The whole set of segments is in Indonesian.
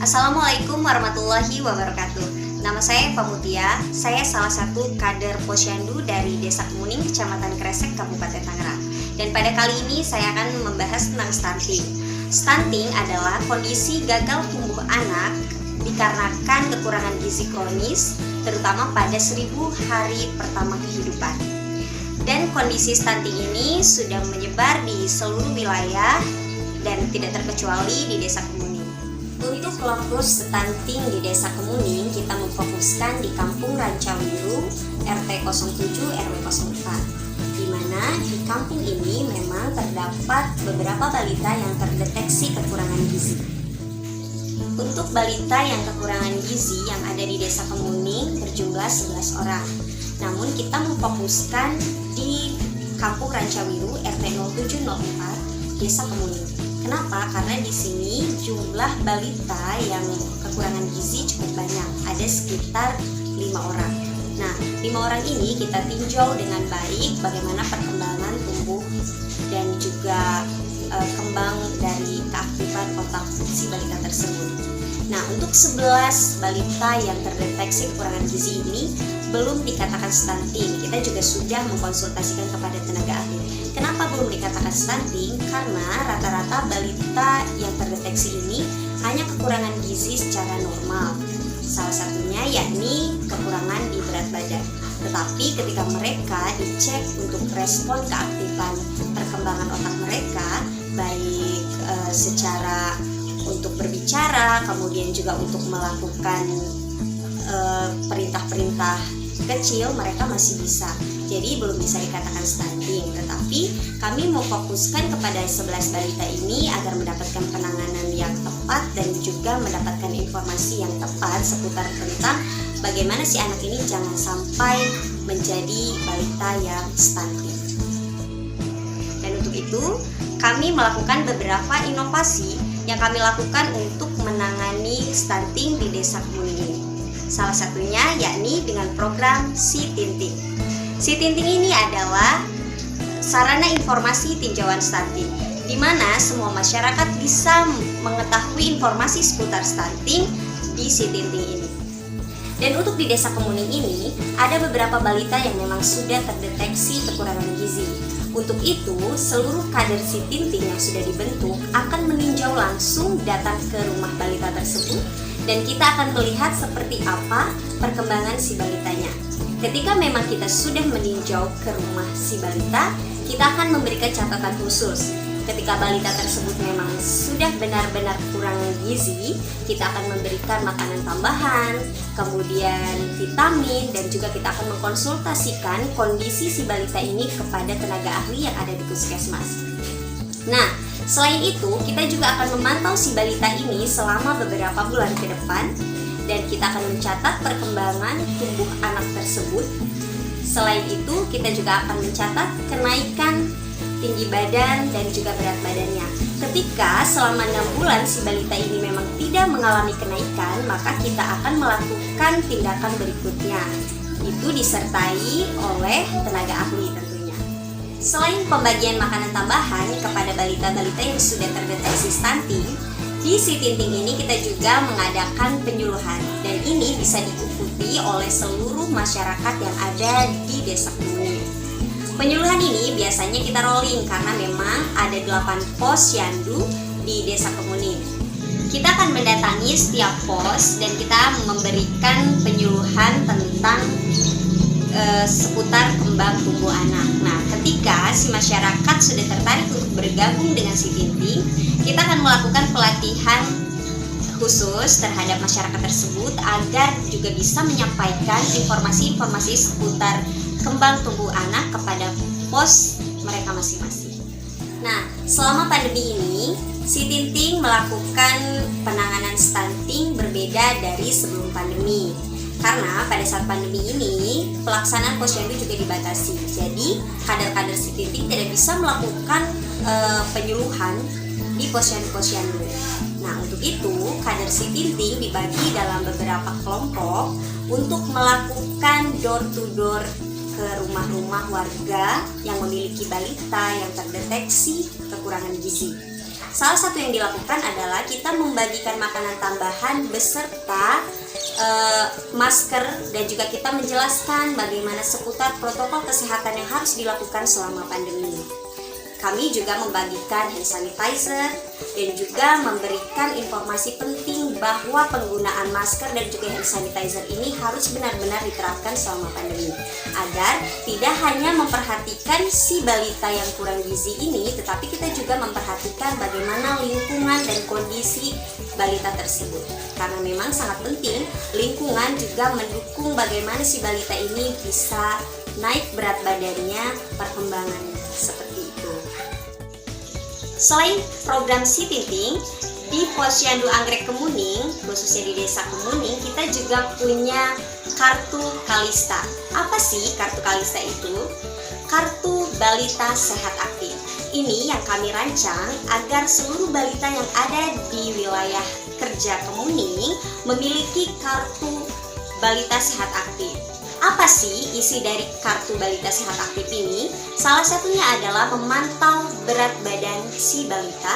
Assalamualaikum warahmatullahi wabarakatuh. Nama saya Pamutia, saya salah satu kader Posyandu dari Desa Kemuning, Kecamatan Kresek, Kabupaten Tangerang. Dan pada kali ini saya akan membahas tentang stunting. Stunting adalah kondisi gagal tumbuh anak dikarenakan kekurangan gizi kronis, terutama pada 1000 hari pertama kehidupan. Dan kondisi stunting ini sudah menyebar di seluruh wilayah dan tidak terkecuali di Desa Kemuning. Untuk lokus stunting di Desa Kemuning, kita memfokuskan di Kampung Rancawiru, RT 07 RW 04, di mana di kampung ini memang terdapat beberapa balita yang terdeteksi kekurangan gizi. Untuk balita yang kekurangan gizi yang ada di Desa Kemuning berjumlah 11 orang. Namun kita memfokuskan di Kampung Rancawiru, RT 0704, Desa Kemuning. Kenapa? Karena di sini jumlah balita yang kekurangan gizi cukup banyak, ada sekitar 5 orang. Nah, 5 orang ini kita tinjau dengan baik bagaimana perkembangan tumbuh dan juga kembang dari keaktifan otak si balita tersebut. Nah, untuk 11 balita yang terdeteksi kekurangan gizi ini belum dikatakan stunting. Kita juga sudah mengkonsultasikan kepada tenaga ahli. Kenapa belum dikatakan stunting? Karena rata-rata balita yang terdeteksi ini hanya kekurangan gizi secara normal. Salah satunya yakni kekurangan di berat badan. Tetapi ketika mereka dicek untuk respon keaktifan perkembangan otak mereka, baik secara untuk berbicara, kemudian juga untuk melakukan perintah-perintah kecil, mereka masih bisa. Jadi belum bisa dikatakan stunting. Tetapi kami memfokuskan kepada 11 balita ini agar mendapatkan penanganan yang tepat dan juga mendapatkan informasi yang tepat seputar tentang bagaimana si anak ini jangan sampai menjadi balita yang stunting. Dan untuk itu kami melakukan beberapa inovasi yang kami lakukan untuk menangani stunting di Desa Kemuning ini. Salah satunya yakni dengan program Si Tinting. Si Tinting ini adalah sarana informasi tinjauan stunting, di mana semua masyarakat bisa mengetahui informasi seputar stunting di Si Tinting ini. Dan untuk di Desa Kemuning ini ada beberapa balita yang memang sudah terdeteksi kekurangan gizi. Untuk itu, seluruh kader Si Tinting yang sudah dibentuk akan meninjau langsung datang ke rumah balita tersebut dan kita akan melihat seperti apa perkembangan si balitanya. Ketika memang kita sudah meninjau ke rumah si balita, kita akan memberikan catatan khusus. Ketika balita tersebut memang sudah benar-benar kurang gizi, kita akan memberikan makanan tambahan, kemudian vitamin, dan juga kita akan mengkonsultasikan kondisi si balita ini kepada tenaga ahli yang ada di puskesmas. Nah, selain itu kita juga akan memantau si balita ini selama beberapa bulan ke depan, dan kita akan mencatat perkembangan tubuh anak tersebut. Selain itu kita juga akan mencatat kenaikan tinggi badan dan juga berat badannya. Ketika selama 6 bulan si balita ini memang tidak mengalami kenaikan, maka kita akan melakukan tindakan berikutnya. Itu disertai oleh tenaga ahli tentunya. Selain pembagian makanan tambahan kepada balita-balita yang sudah terdeteksi stunting, di Si Tinting ini kita juga mengadakan penyuluhan, dan ini bisa diikuti oleh seluruh masyarakat yang ada di Desa Kemuning. Penyuluhan ini biasanya kita rolling karena memang ada 8 posyandu di Desa Kemuning. Kita akan mendatangi setiap pos dan kita memberikan penyuluhan tentang seputar kembang tumbuh anak. Nah, ketika si masyarakat sudah tertarik untuk bergabung dengan Si Tinting, kita akan melakukan pelatihan khusus terhadap masyarakat tersebut agar juga bisa menyampaikan informasi-informasi seputar kembang tumbuh anak kepada pos mereka masing-masing. Nah, selama pandemi ini, Si Tinting melakukan penanganan stunting berbeda dari sebelum pandemi. Karena pada saat pandemi ini, pelaksanaan posyandu juga dibatasi. Jadi, kader-kader Si Tinting tidak bisa melakukan penyuluhan di posyandu-posyandu. Nah, untuk itu, kader Si Tinting dibagi dalam beberapa kelompok untuk melakukan door-to-door ke rumah-rumah warga yang memiliki balita yang terdeteksi kekurangan gizi. salah satu yang dilakukan adalah kita membagikan makanan tambahan beserta masker, dan juga kita menjelaskan bagaimana seputar protokol kesehatan yang harus dilakukan selama pandemi. Kami juga membagikan hand sanitizer dan juga memberikan informasi penting bahwa penggunaan masker dan juga hand sanitizer ini harus benar-benar diterapkan selama pandemi, agar tidak hanya memperhatikan si balita yang kurang gizi ini, tetapi kita juga memperhatikan bagaimana lingkungan dan kondisi balita tersebut. Karena memang sangat penting, lingkungan juga mendukung bagaimana si balita ini bisa naik berat badannya, perkembangannya seperti itu. Selain program Si Tinting, di Posyandu Anggrek Kemuning, khususnya di Desa Kemuning, kita juga punya Kartu Kalista. Apa sih Kartu Kalista itu? Kartu Balita Sehat Aktif. Ini yang kami rancang agar seluruh balita yang ada di wilayah kerja Kemuning memiliki Kartu Balita Sehat Aktif. Apa sih isi dari Kartu Balita Sehat Aktif ini? Salah satunya adalah memantau berat badan si balita,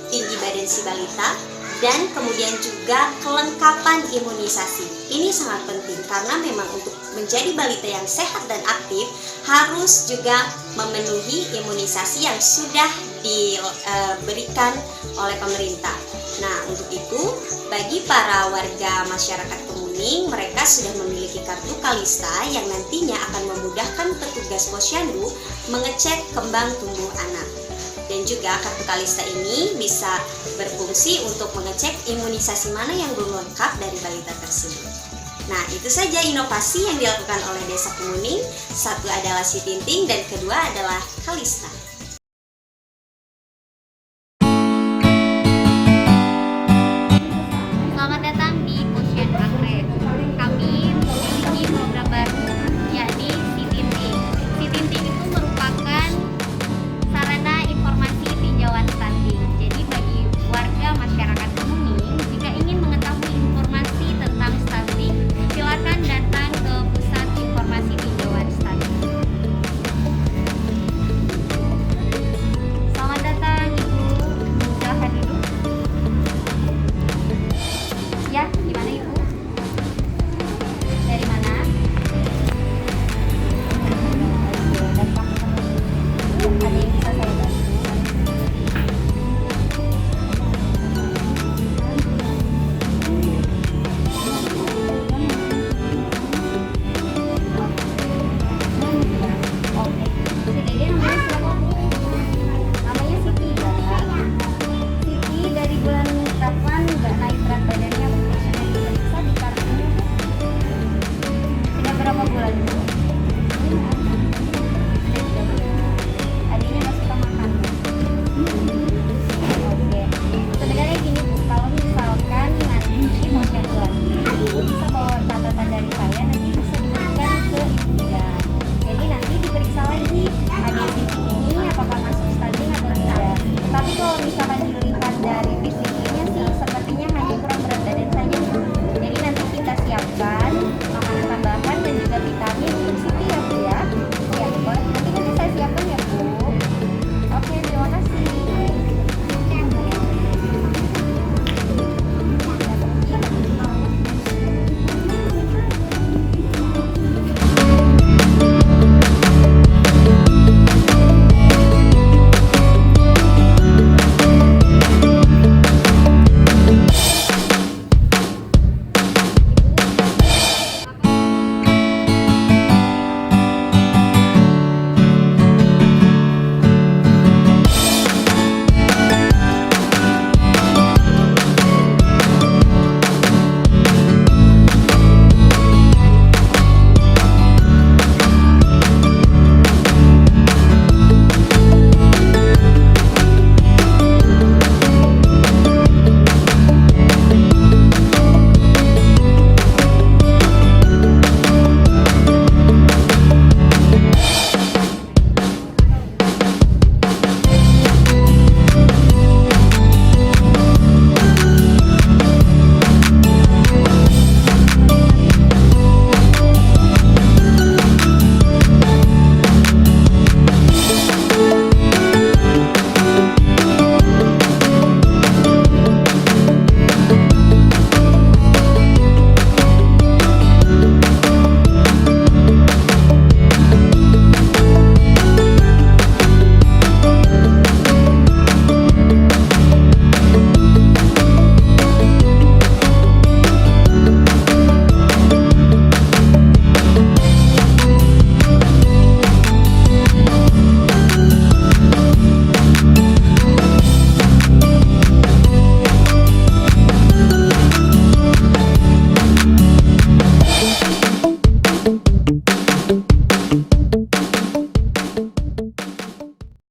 tinggi badan si balita, dan kemudian juga kelengkapan imunisasi. Ini sangat penting karena memang untuk menjadi balita yang sehat dan aktif harus juga memenuhi imunisasi yang sudah diberikan oleh pemerintah. Nah, untuk itu bagi para warga masyarakat Kemuning, mereka sudah memiliki Kartu Kalista yang nantinya akan memudahkan petugas posyandu mengecek kembang tumbuh anak. Dan juga Kartu Kalista ini bisa berfungsi untuk mengecek imunisasi mana yang belum lengkap dari balita tersebut. Nah, itu saja inovasi yang dilakukan oleh Desa Kemuning. Satu adalah Si Tinting dan kedua adalah Kalista.